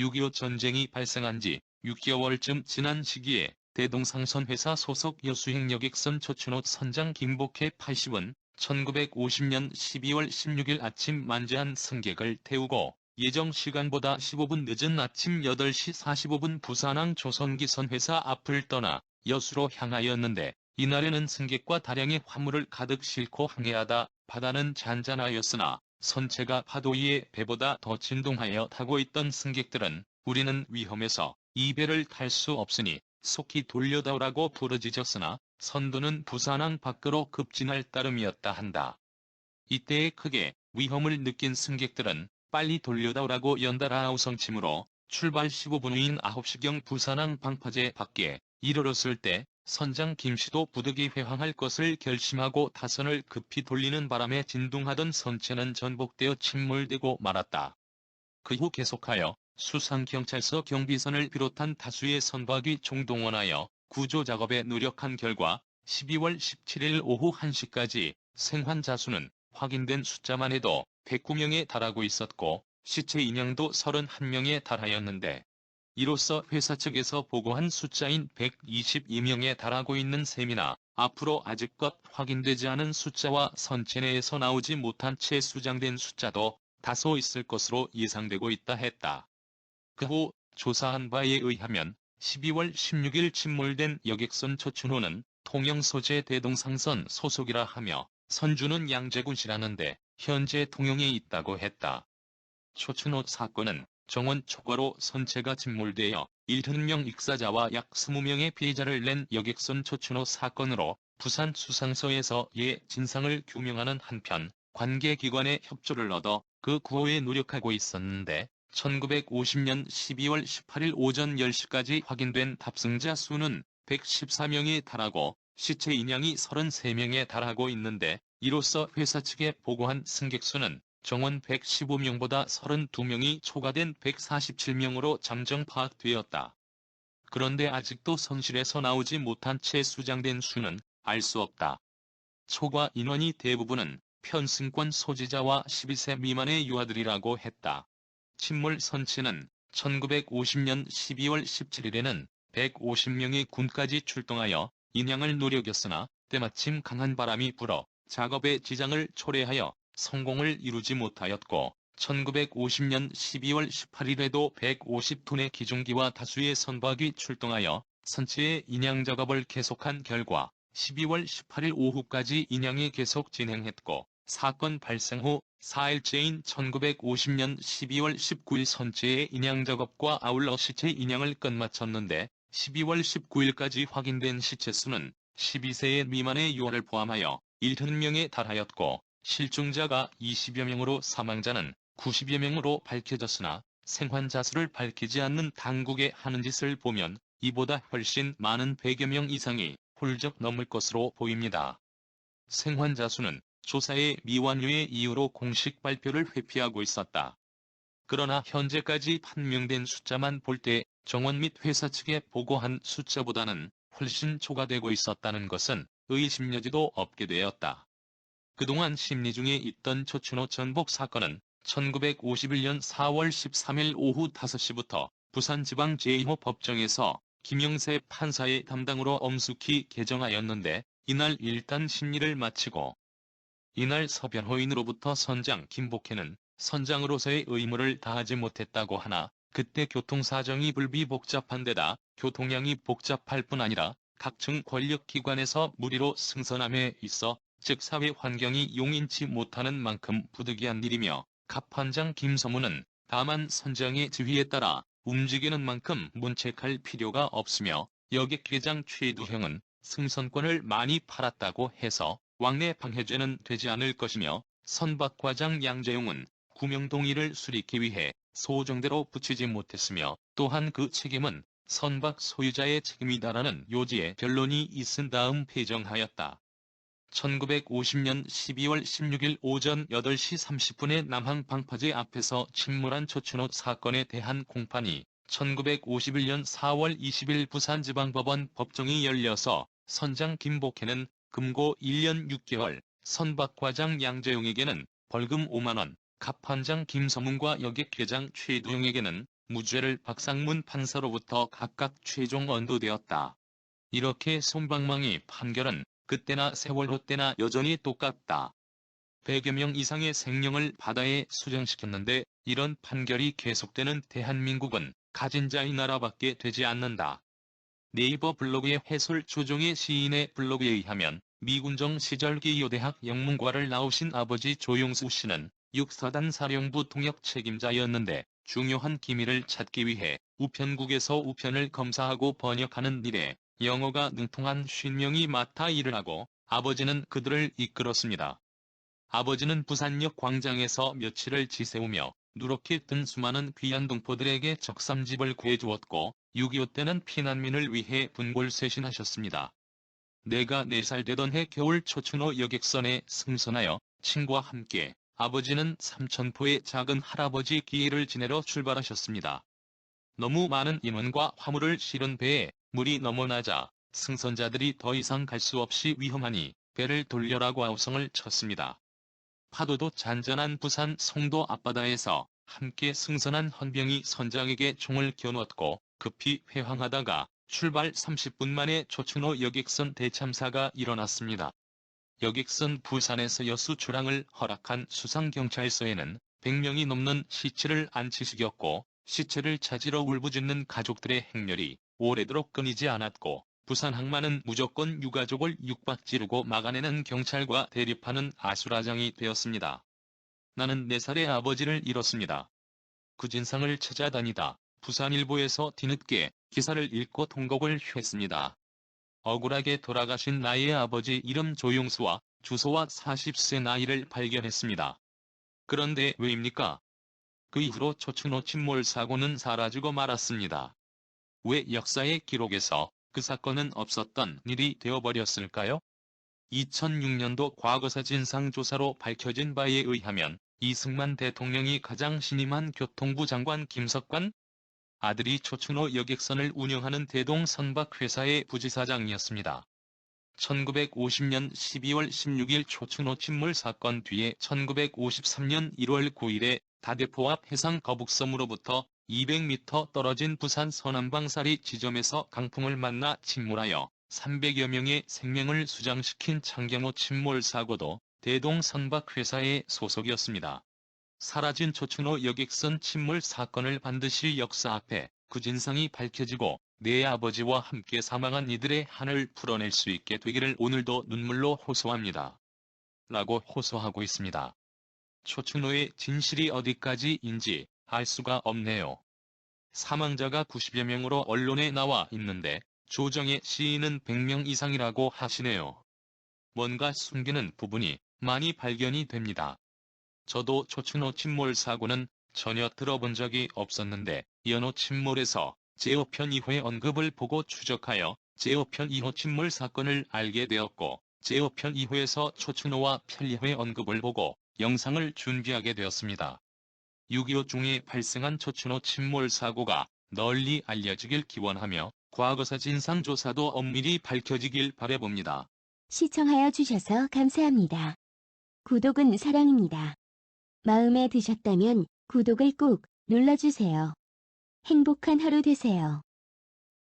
6.25 전쟁이 발생한 지 6개월쯤 지난 시기에 대동상선 회사 소속 여수행 여객선 조춘호 선장 김복혜 80은 1950년 12월 16일 아침 만재한 승객을 태우고 예정 시간보다 15분 늦은 아침 8시 45분 부산항 조선기선 회사 앞을 떠나 여수로 향하였는데, 이날에는 승객과 다량의 화물을 가득 싣고 항해하다 바다는 잔잔하였으나 선체가 파도 위에 배보다 더 진동하여 타고 있던 승객들은 우리는 위험해서 이 배를 탈 수 없으니 속히 돌려다오라고 부르짖었으나 선두는 부산항 밖으로 급진할 따름이었다 한다. 이때에 크게 위험을 느낀 승객들은 빨리 돌려다오라고 연달아 아우성치므로 출발 15분 후인 9시경 부산항 방파제 밖에 이르렀을 때 선장 김씨도 부득이 회항할 것을 결심하고 타선을 급히 돌리는 바람에 진동하던 선체는 전복되어 침몰되고 말았다. 그 후 계속하여 수상경찰서 경비선을 비롯한 다수의 선박이 총동원하여 구조작업에 노력한 결과 12월 17일 오후 1시까지 생환자 수는 확인된 숫자만 해도 109명에 달하고 있었고 시체 인양도 31명에 달하였는데, 이로써 회사 측에서 보고한 숫자인 122명에 달하고 있는 셈이나 앞으로 아직껏 확인되지 않은 숫자와 선체 내에서 나오지 못한 채 수장된 숫자도 다소 있을 것으로 예상되고 있다 했다. 그 후 조사한 바에 의하면 12월 16일 침몰된 여객선 조춘호는 통영 소재 대동상선 소속이라 하며 선주는 양재군시라는데 현재 통영에 있다고 했다. 조춘호 사건은 정원 초과로 선체가 침몰되어 70명 익사자와 약 20명의 피해자를 낸 여객선 조춘호 사건으로 부산 수상서에서 이에 진상을 규명하는 한편 관계기관의 협조를 얻어 그 구호에 노력하고 있었는데, 1950년 12월 18일 오전 10시까지 확인된 탑승자 수는 114명에 달하고 시체 인양이 33명에 달하고 있는데, 이로써 회사 측에 보고한 승객 수는 정원 115명보다 32명이 초과된 147명으로 잠정 파악되었다. 그런데 아직도 선실에서 나오지 못한 채 수장된 수는 알 수 없다. 초과 인원이 대부분은 편승권 소지자와 12세 미만의 유아들이라고 했다. 침몰 선체는 1950년 12월 17일에는 150명의 군까지 출동하여 인양을 노력했으나 때마침 강한 바람이 불어 작업에 지장을 초래하여 성공을 이루지 못하였고, 1950년 12월 18일에도 150톤의 기중기와 다수의 선박이 출동하여 선체의 인양 작업을 계속한 결과 12월 18일 오후까지 인양이 계속 진행했고, 사건 발생 후 4일째인 1950년 12월 19일 선체의 인양 작업과 아울러 시체 인양을 끝마쳤는데, 12월 19일까지 확인된 시체 수는 12세 미만의 유아를 포함하여 70명에 달하였고, 실종자가 20여 명으로 사망자는 90여 명으로 밝혀졌으나 생환자 수를 밝히지 않는 당국의 하는 짓을 보면 이보다 훨씬 많은 100여 명 이상이 훌쩍 넘을 것으로 보입니다. 생환자 수는 조사의 미완료의 이유로 공식 발표를 회피하고 있었다. 그러나 현재까지 판명된 숫자만 볼 때 정원 및 회사 측에 보고한 숫자보다는 훨씬 초과되고 있었다는 것은 의심 여지도 없게 되었다. 그동안 심리 중에 있던 조춘호 전복 사건은 1951년 4월 13일 오후 5시부터 부산지방 제2호 법정에서 김영세 판사의 담당으로 엄숙히 개정하였는데, 이날 일단 심리를 마치고 이날 서변호인으로부터 선장 김복혜는 선장으로서의 의무를 다하지 못했다고 하나, 그때 교통사정이 불비복잡한 데다 교통량이 복잡할 뿐 아니라 각층 권력기관에서 무리로 승선함에 있어 즉 사회 환경이 용인치 못하는 만큼 부득이한 일이며, 갑판장 김서무는 다만 선장의 지휘에 따라 움직이는 만큼 문책할 필요가 없으며, 여객회장 최두형은 승선권을 많이 팔았다고 해서 왕래 방해죄는 되지 않을 것이며, 선박과장 양재용은 구명동의를 수리하기 위해 소정대로 붙이지 못했으며, 또한 그 책임은 선박 소유자의 책임이다라는 요지의 변론이 있은 다음 배정하였다. 1950년 12월 16일 오전 8시 30분에 남항 방파제 앞에서 침몰한 조춘호 사건에 대한 공판이 1951년 4월 20일 부산지방법원 법정이 열려서 선장 김복혜는 금고 1년 6개월, 선박과장 양재용에게는 벌금 5만 원, 갑판장 김서문과 여객회장 최두영에게는 무죄를 박상문 판사로부터 각각 최종 언도되었다. 이렇게 솜방망이 판결은 그때나 세월호 때나 여전히 똑같다. 100여 명 이상의 생명을 바다에 수정시켰는데 이런 판결이 계속되는 대한민국은 가진 자의 나라밖에 되지 않는다. 네이버 블로그의 해솔 조종의 시인의 블로그에 의하면 미군정 시절 기요대학 영문과를 나오신 아버지 조용수 씨는 육사단 사령부 통역 책임자였는데 중요한 기밀을 찾기 위해 우편국에서 우편을 검사하고 번역하는 일에 영어가 능통한 50명이 맡아 일을 하고 아버지는 그들을 이끌었습니다. 아버지는 부산역 광장에서 며칠을 지새우며 누렇게 뜬 수많은 귀한 동포들에게 적삼집을 구해주었고 6.25 때는 피난민을 위해 분골쇄신하셨습니다. 내가 4살 되던 해 겨울 초춘호 여객선에 승선하여 친구와 함께 아버지는 삼천포의 작은 할아버지 기일을 지내러 출발하셨습니다. 너무 많은 인원과 화물을 실은 배에 물이 넘어나자 승선자들이 더 이상 갈 수 없이 위험하니 배를 돌려라고 아우성을 쳤습니다. 파도도 잔잔한 부산 송도 앞바다에서 함께 승선한 헌병이 선장에게 총을 겨누었고 급히 회항하다가 출발 30분 만에 초춘호 여객선 대참사가 일어났습니다. 여객선 부산에서 여수 출항을 허락한 수상경찰서에는 100명이 넘는 시체를 안치시켰고 시체를 찾으러 울부짖는 가족들의 행렬이 오래도록 끊이지 않았고 부산 항만은 무조건 유가족을 육박지르고 막아내는 경찰과 대립하는 아수라장이 되었습니다. 나는 4살의 아버지를 잃었습니다. 그 진상을 찾아다니다 부산일보에서 뒤늦게 기사를 읽고 통곡을 했습니다. 억울하게 돌아가신 나의 아버지 이름 조용수와 주소와 40세 나이를 발견했습니다. 그런데 왜입니까? 그 이후로 초춘호 침몰 사고는 사라지고 말았습니다. 왜 역사의 기록에서 그 사건은 없었던 일이 되어버렸을까요? 2006년도 과거사 진상조사로 밝혀진 바에 의하면 이승만 대통령이 가장 신임한 교통부 장관 김석관 아들이 초춘호 여객선을 운영하는 대동선박회사의 부지사장이었습니다. 1950년 12월 16일 초춘호 침몰 사건 뒤에 1953년 1월 9일에 다대포 앞 해상 거북섬으로부터 200m 떨어진 부산 서남방사리 지점에서 강풍을 만나 침몰하여 300여 명의 생명을 수장시킨 창경호 침몰 사고도 대동선박회사의 소속이었습니다. 사라진 초춘호 여객선 침몰 사건을 반드시 역사 앞에 그 진상이 밝혀지고 내 아버지와 함께 사망한 이들의 한을 풀어낼 수 있게 되기를 오늘도 눈물로 호소합니다. 라고 호소하고 있습니다. 초춘호의 진실이 어디까지인지 알 수가 없네요. 사망자가 90여 명으로 언론에 나와 있는데 조정의 시인은 100명 이상이라고 하시네요. 뭔가 숨기는 부분이 많이 발견이 됩니다. 저도 초춘호 침몰 사고는 전혀 들어본 적이 없었는데 연호 침몰에서 제5편 2회 언급을 보고 추적하여 제5편 2호 침몰 사건을 알게 되었고 제5편 2회에서 초춘호와 편리회 언급을 보고 영상을 준비하게 되었습니다. 6.25 중에 발생한 초춘호 침몰 사고가 널리 알려지길 기원하며 과거사 진상조사도 엄밀히 밝혀지길 바라봅니다. 시청하여 주셔서 감사합니다. 구독은 사랑입니다. 마음에 드셨다면 구독을 꼭 눌러주세요. 행복한 하루 되세요.